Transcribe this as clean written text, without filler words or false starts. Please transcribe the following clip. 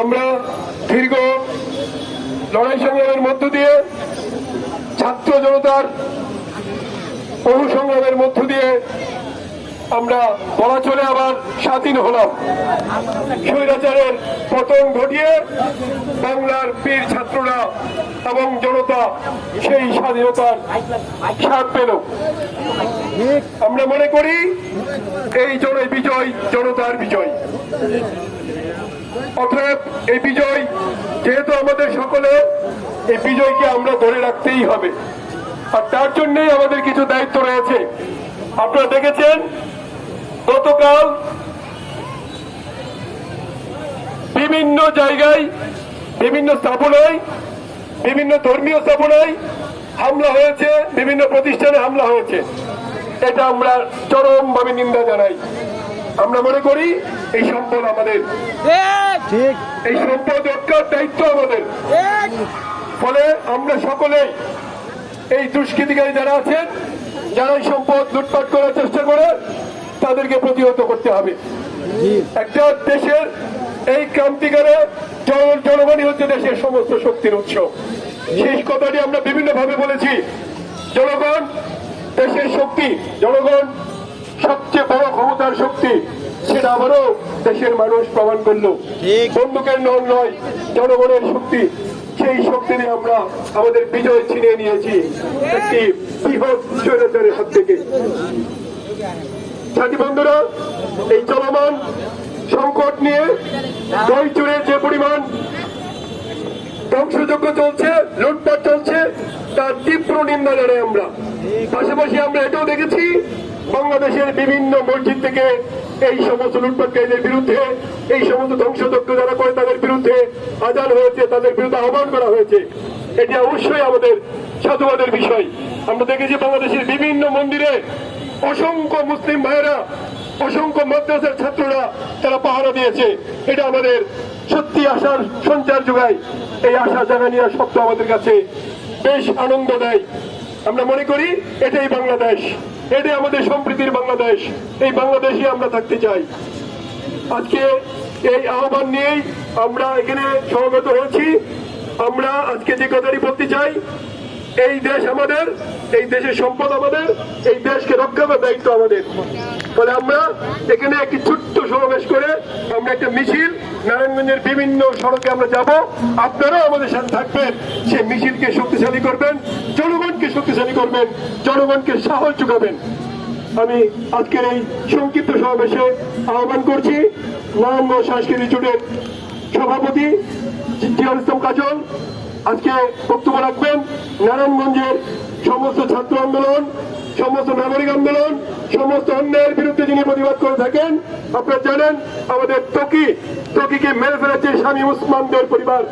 আমরা দীর্ঘ লড়াই সংগ্রামের মধ্য দিয়ে ছাত্র জনতার বহু সংগ্রামের মধ্য দিয়ে আমরা বলা চলে আবার স্বাধীন হলাম। স্বৈরাচারের পতন ঘটিয়ে বাংলার বীর ছাত্ররা এবং জনতা সেই স্বাধীনতার স্বাদ পেল। আমরা মনে করি এই বিজয় জনতার বিজয়। অতএব এই বিজয় যেহেতু আমাদের সকলে, এই বিজয়কে আমরা ধরে রাখতেই হবে, আর তার জন্যই আমাদের কিছু দায়িত্ব রয়েছে। আপনারা দেখেছেন গতকাল বিভিন্ন জায়গায়, বিভিন্ন স্থাপনায়, বিভিন্ন ধর্মীয় স্থাপনায় হামলা হয়েছে, বিভিন্ন প্রতিষ্ঠানে হামলা হয়েছে। এটা আমরা চরমভাবে নিন্দা জানাই। আমরা মনে করি এই সম্পদ আমাদের, এই সম্পদ রক্ষার দায়িত্ব আমাদের। ফলে আমরা সকলেই এই দুষ্কৃতিকারী যারা আছেন, যারা এই সম্পদ লুটপাট করার চেষ্টা করে, তাদেরকে প্রতিহত করতে হবে। একটা দেশের এই ক্রান্তিকালে জনগণই হচ্ছে দেশের সমস্ত শক্তির উৎস। সেই কথাটি আমরা বিভিন্ন ভাবে বলেছি। জনগণ দেশের শক্তি, জনগণ সবচেয়ে বড় ক্ষমতার শক্তি, সেটা আবারও দেশের মানুষ প্রমাণ করলো। বন্দুকের নয়, জনগণের শক্তি। সেই শক্তি নিয়ে আমরা আমাদের বিজয় ছিনিয়ে নিয়েছি একটি বৃহৎ স্বৈরাচারের হাত থেকে। সাথী বন্ধুরা, এই চলমান সংকট নিয়ে দইচুরে যে পরিমাণ ধ্বংসযজ্ঞ চলছে, লুটপাট চলছে, তার তীব্র নিন্দা জানাই আমরা। পাশাপাশি আমরা এটাও দেখেছি বাংলাদেশের বিভিন্ন মসজিদ থেকে এই সমস্ত লুটপাটকারীদের বিরুদ্ধে, এই সমস্ত ধ্বংসযজ্ঞ যারা করে তাদের বিরুদ্ধে আজান হয়েছে, তাদের বিরুদ্ধে আহ্বান করা হয়েছে। এটি অবশ্যই আমাদের সাধুবাদের বিষয়। আমরা দেখেছি বাংলাদেশের বিভিন্ন মন্দিরে অসংখ্য মুসলিম ভাইয়েরা, অসংখ্য মাদ্রাসার ছাত্ররা তারা পাহারা দিয়েছে। এটা আমাদের সত্যি আশার সঞ্চার যোগায়। এই আশা জাগানিয়া শব্দ আমাদের কাছে বেশ আনন্দ দেয়। আমরা মনে করি এটাই বাংলাদেশ, এটাই আমাদের সম্প্রীতির বাংলাদেশ। এই বাংলাদেশে আমরা থাকতে চাই। আজকে এই আহ্বান নিয়েই আমরা এখানে সমবেত হয়েছি। আমরা আজকে যে কথাটি বলতে চাই, এই দেশ আমাদের, এই দেশের সম্পদ আমাদের, এই দেশকে রক্ষা করার দায়িত্ব আমাদের। ফলে আমরা এখানে একটি ছোট্ট সমাবেশ করে আমরা একটা মিছিল নারায়ণগঞ্জের বিভিন্ন সড়কে আমরা যাব। আপনারাও আমাদের সাথে থাকবেন, সেই মিছিলকে শক্তিশালী করবেন, জনগণকে শক্তিশালী করবেন, জনগণকে সাহস যোগাবেন। আমি আজকের এই সংক্ষিপ্ত সমাবেশে আহ্বান করছি নারায়ণগঞ্জ সাংস্কৃতিক জোটের সভাপতি জিয়াউল ইসলাম কাজল আজকে বক্তব্য রাখবেন। নারায়ণগঞ্জের সমস্ত ছাত্র আন্দোলন, সমস্ত নাগরিক আন্দোলন, সমস্ত অন্যায়ের বিরুদ্ধে যিনি প্রতিবাদ করে থাকেন। আপনারা জানেন আমাদের ত্বকীকে মেরে ফেলেছে শামীম ওসমানদের পরিবার।